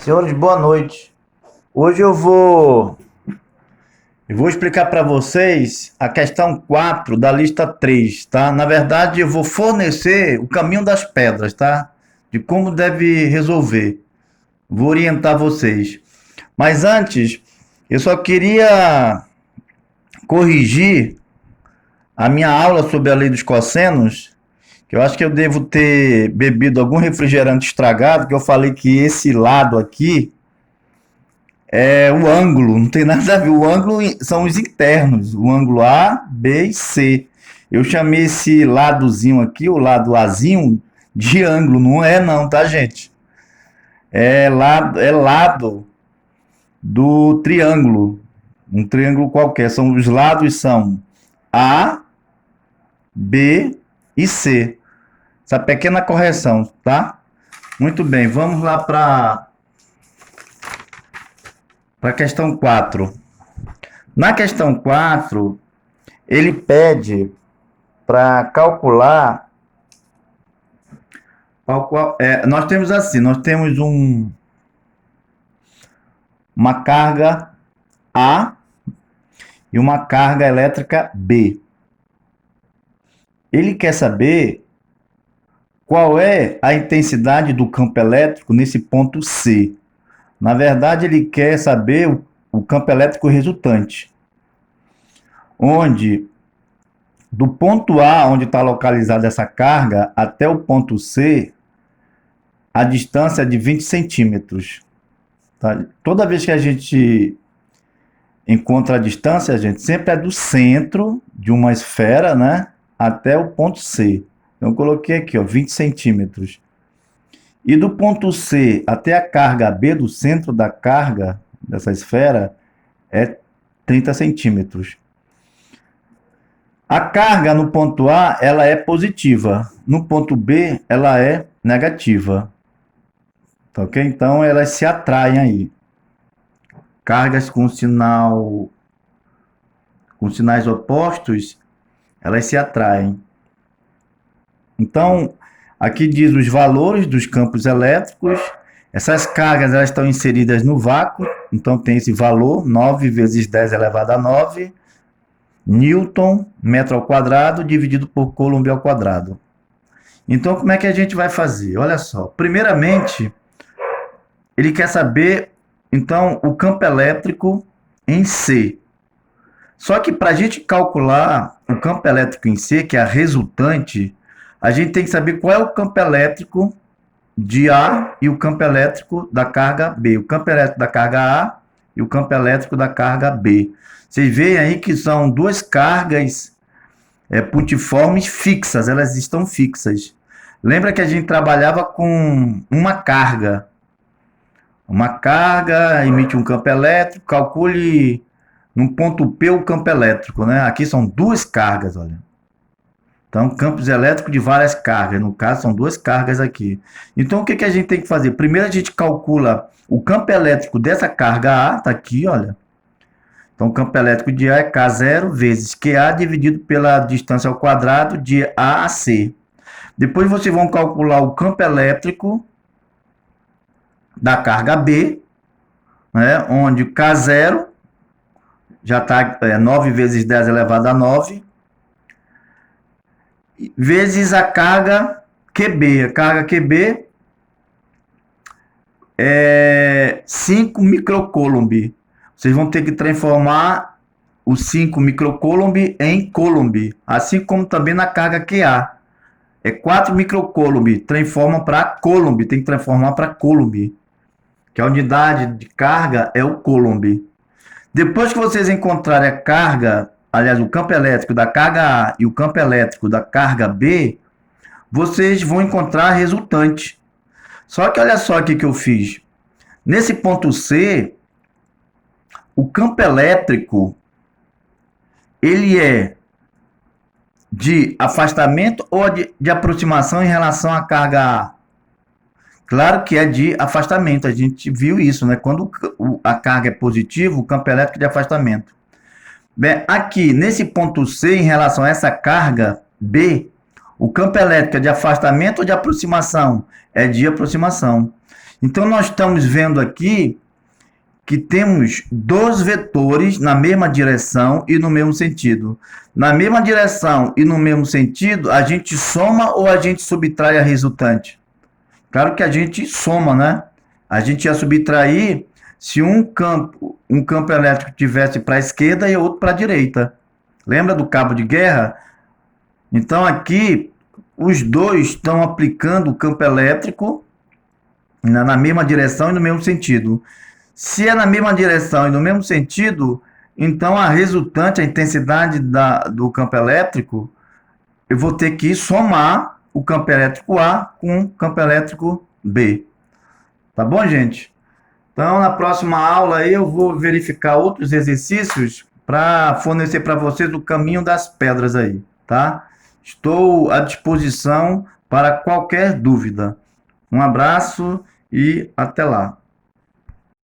Senhores, boa noite. Hoje eu vou explicar para vocês a questão 4 da lista 3, tá? Na verdade, eu vou fornecer o caminho das pedras, tá? De como deve resolver. Vou orientar vocês. Mas antes, eu só queria corrigir a minha aula sobre a lei dos cossenos, que eu acho que eu devo ter bebido algum refrigerante estragado, que eu falei que esse lado aqui é o ângulo, não tem nada a ver. O ângulo são os internos, o ângulo A, B e C. Eu chamei esse ladozinho aqui, o lado Azinho, de ângulo. Não é não, tá, gente? É lado do triângulo. Um triângulo qualquer. Os lados são A, B e C. Essa pequena correção, tá? Muito bem, vamos lá para a questão 4. Na questão 4, ele pede para calcular. Nós temos assim, nós temos uma carga A e uma carga elétrica B. Ele quer saber qual é a intensidade do campo elétrico nesse ponto C. Na verdade, ele quer saber o campo elétrico resultante, onde do ponto A, onde está localizada essa carga, até o ponto C, a distância é de 20 centímetros. Tá? Toda vez que a gente encontra a distância, a gente sempre é do centro de uma esfera, né, até o ponto C. Então, eu coloquei aqui, ó, 20 centímetros. E do ponto C até a carga B, do centro da carga dessa esfera, é 30 centímetros. A carga no ponto A, ela é positiva. No ponto B, ela é negativa. Tá, ok? Então, elas se atraem aí. Cargas com sinais opostos, elas se atraem. Então, aqui diz os valores dos campos elétricos. Essas cargas elas estão inseridas no vácuo. Então, tem esse valor, 9 vezes 10 elevado a 9, Newton, metro ao quadrado, dividido por Coulomb ao quadrado. Então, como é que a gente vai fazer? Olha só. Primeiramente, ele quer saber, então, o campo elétrico em C. Só que para a gente calcular o campo elétrico em C, que é a resultante, a gente tem que saber qual é o campo elétrico de A e o campo elétrico da carga B. O campo elétrico da carga A e o campo elétrico da carga B. Vocês veem aí que são duas cargas pontiformes fixas, elas estão fixas. Lembra que a gente trabalhava com uma carga. Uma carga emite um campo elétrico, calcule no ponto P o campo elétrico, né? Aqui são duas cargas, olha. Então, campos elétricos de várias cargas. No caso, são duas cargas aqui. Então, o que a gente tem que fazer? Primeiro, a gente calcula o campo elétrico dessa carga A. Está aqui, olha. Então, o campo elétrico de A é K0 vezes QA dividido pela distância ao quadrado de A a C. Depois, vocês vão calcular o campo elétrico da carga B, né? Onde K0 já está 9 vezes 10 elevado a 9. Vezes a carga QB. A carga QB é 5 microcoulomb. Vocês vão ter que transformar os 5 microcoulomb em coulomb. Assim como também na carga QA. É 4 microcoulomb. Transforma para coulomb. Tem que transformar para coulomb. Que a unidade de carga é o coulomb. Depois que vocês encontrarem a carga, aliás, o campo elétrico da carga A e o campo elétrico da carga B, vocês vão encontrar a resultante. Só que olha só aqui que eu fiz. Nesse ponto C, o campo elétrico, ele é de afastamento ou de aproximação em relação à carga A? Claro que é de afastamento, a gente viu isso, né? Quando a carga é positiva, o campo elétrico é de afastamento. Bem, aqui, nesse ponto C, em relação a essa carga B, o campo elétrico é de afastamento ou de aproximação? É de aproximação. Então, nós estamos vendo aqui que temos dois vetores na mesma direção e no mesmo sentido. Na mesma direção e no mesmo sentido, a gente soma ou a gente subtrai a resultante? Claro que a gente soma, né? A gente ia subtrair se um campo elétrico tivesse para a esquerda e outro para a direita. Lembra do cabo de guerra? Então aqui os dois estão aplicando o campo elétrico na mesma direção e no mesmo sentido. Se é na mesma direção e no mesmo sentido, então a resultante, a intensidade do campo elétrico, eu vou ter que somar o campo elétrico A com o campo elétrico B. Tá bom, gente? Então, na próxima aula aí eu vou verificar outros exercícios para fornecer para vocês o caminho das pedras aí, tá? Estou à disposição para qualquer dúvida. Um abraço e até lá.